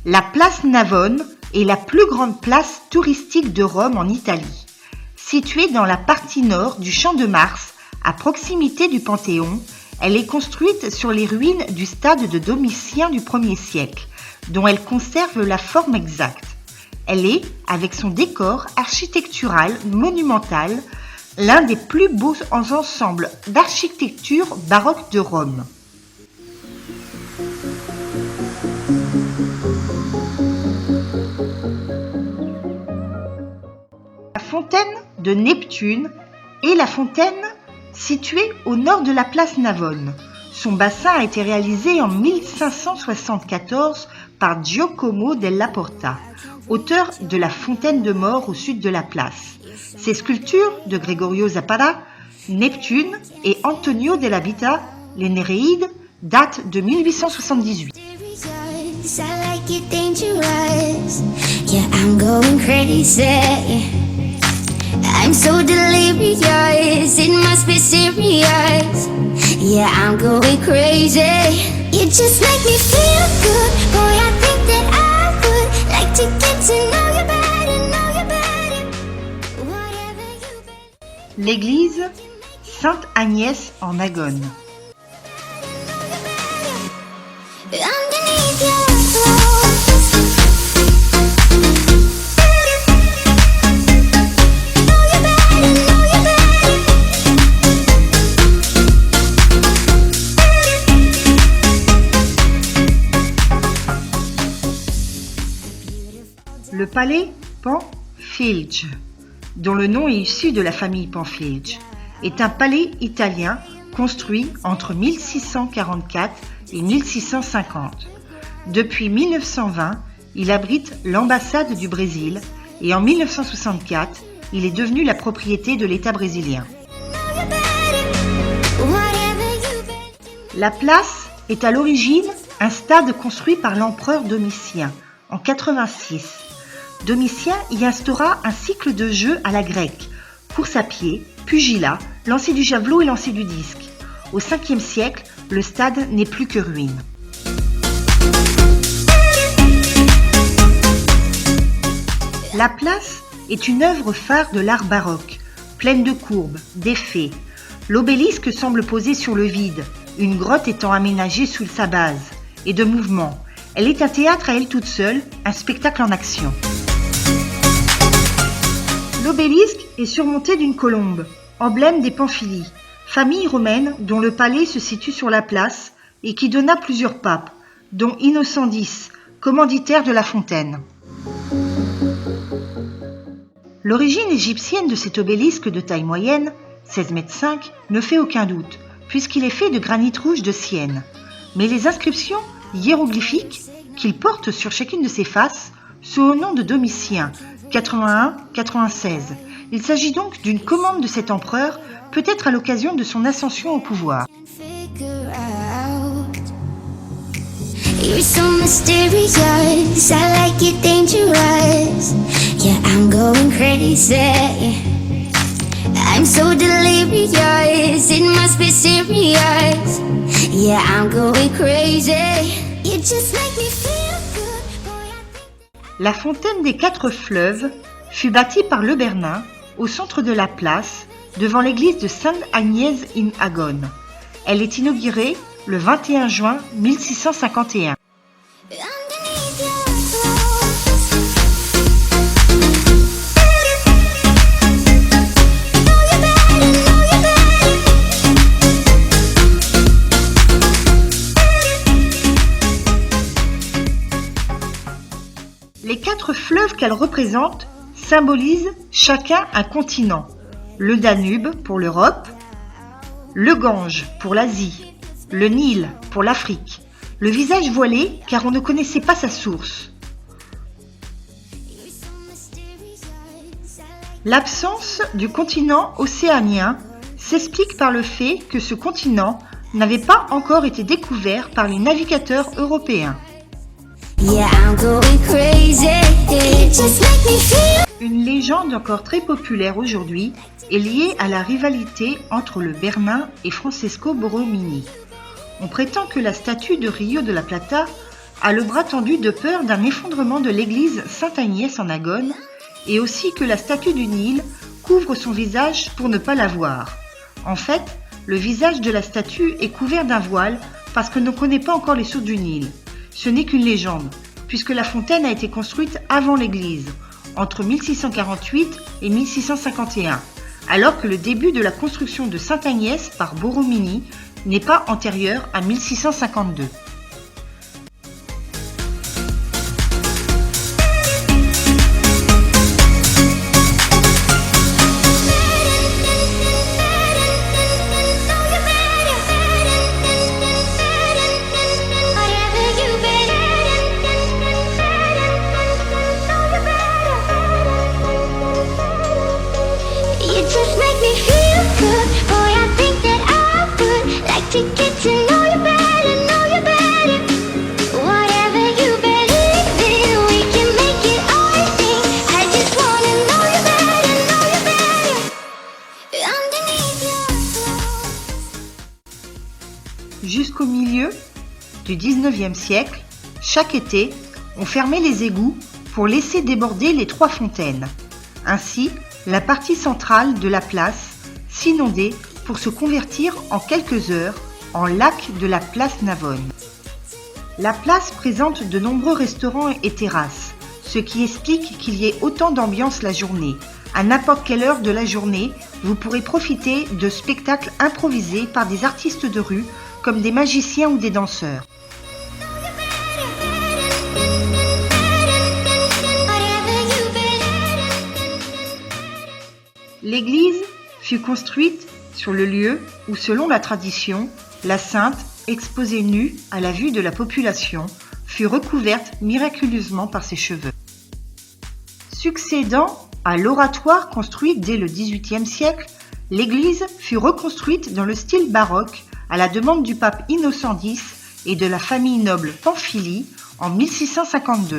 La place Navone est la plus grande place touristique de Rome en Italie. Située dans la partie nord du Champ de Mars, à proximité du Panthéon, elle est construite sur les ruines du stade de Domitien du 1er siècle, dont elle conserve la forme exacte. Elle est, avec son décor architectural monumental, l'un des plus beaux ensembles d'architecture baroque de Rome. La fontaine de Neptune est la fontaine située au nord de la place Navone. Son bassin a été réalisé en 1574 par Giacomo della Porta, auteur de la fontaine de Mort au sud de la place. Ses sculptures de Gregorio Zapata, Neptune et Antonio della Vita, les Néréides, datent de 1878. I'm so delirious, it must be serious. Yeah, I'm going crazy. You just make me feel good. Boy, I think that I would like to get to know you better, whatever you believe. L'église Sainte-Agnès en Agone. Underneath your clothes. Le palais Panfilj, dont le nom est issu de la famille Panfilj, est un palais italien construit entre 1644 et 1650. Depuis 1920, il abrite l'ambassade du Brésil et en 1964, il est devenu la propriété de l'État brésilien. La place est à l'origine un stade construit par l'empereur Domitien en 86. Domitien y instaura un cycle de jeux à la grecque, course à pied, pugilat, lancer du javelot et lancer du disque. Au 5e siècle, le stade n'est plus que ruine. La place est une œuvre phare de l'art baroque, pleine de courbes, d'effets. L'obélisque semble poser sur le vide, une grotte étant aménagée sous sa base, et de mouvements. Elle est un théâtre à elle toute seule, un spectacle en action. L'obélisque est surmonté d'une colombe, emblème des Pamphylie, famille romaine dont le palais se situe sur la place et qui donna plusieurs papes, dont Innocent X, commanditaire de la fontaine. L'origine égyptienne de cet obélisque de taille moyenne, 16,5 m, ne fait aucun doute, puisqu'il est fait de granit rouge de Sienne. Mais les inscriptions hiéroglyphiques qu'il porte sur chacune de ses faces sont au nom de Domitien, 81-96. Il s'agit donc d'une commande de cet empereur, peut-être à l'occasion de son ascension au pouvoir. You're so mysterious, I like it dangerous. Yeah, I'm going crazy. I'm so delirious, it must be serious. Yeah, I'm going crazy. You just make me feel good. Boy, I think... La fontaine des 4 fleuves fut bâtie par Le Bernin au centre de la place, devant l'église de Sainte-Agnès in Agone. Elle est inaugurée le 21 juin 1651. Underneath your clothes. Les 4 fleuves qu'elle représente symbolisent chacun un continent. Le Danube pour l'Europe, le Gange pour l'Asie, le Nil pour l'Afrique. Le visage voilé car on ne connaissait pas sa source. L'absence du continent océanien s'explique par le fait que ce continent n'avait pas encore été découvert par les navigateurs européens. Yeah, I'm going crazy. You just make me feel. Une légende encore très populaire aujourd'hui est liée à la rivalité entre le Bernin et Francesco Borromini. On prétend que la statue de Rio de la Plata a le bras tendu de peur d'un effondrement de l'église Sainte-Agnès en Agone et aussi que la statue du Nil couvre son visage pour ne pas la voir. En fait, le visage de la statue est couvert d'un voile parce qu'on ne connaît pas encore les sources du Nil. Ce n'est qu'une légende, puisque la fontaine a été construite avant l'église, entre 1648 et 1651, alors que le début de la construction de Sainte-Agnès par Borromini n'est pas antérieur à 1652. Jusqu'au milieu du 19e siècle, chaque été, on fermait les égouts pour laisser déborder les 3 fontaines. Ainsi, la partie centrale de la place s'inondait pour se convertir en quelques heures en lac de la place Navone. La place présente de nombreux restaurants et terrasses, ce qui explique qu'il y ait autant d'ambiance la journée. À n'importe quelle heure de la journée, vous pourrez profiter de spectacles improvisés par des artistes de rue comme des magiciens ou des danseurs. L'église fut construite sur le lieu où, selon la tradition, la sainte, exposée nue à la vue de la population, fut recouverte miraculeusement par ses cheveux. Succédant à l'oratoire construit dès le XVIIIe siècle, l'église fut reconstruite dans le style baroque à la demande du pape Innocent X et de la famille noble Pamphili en 1652.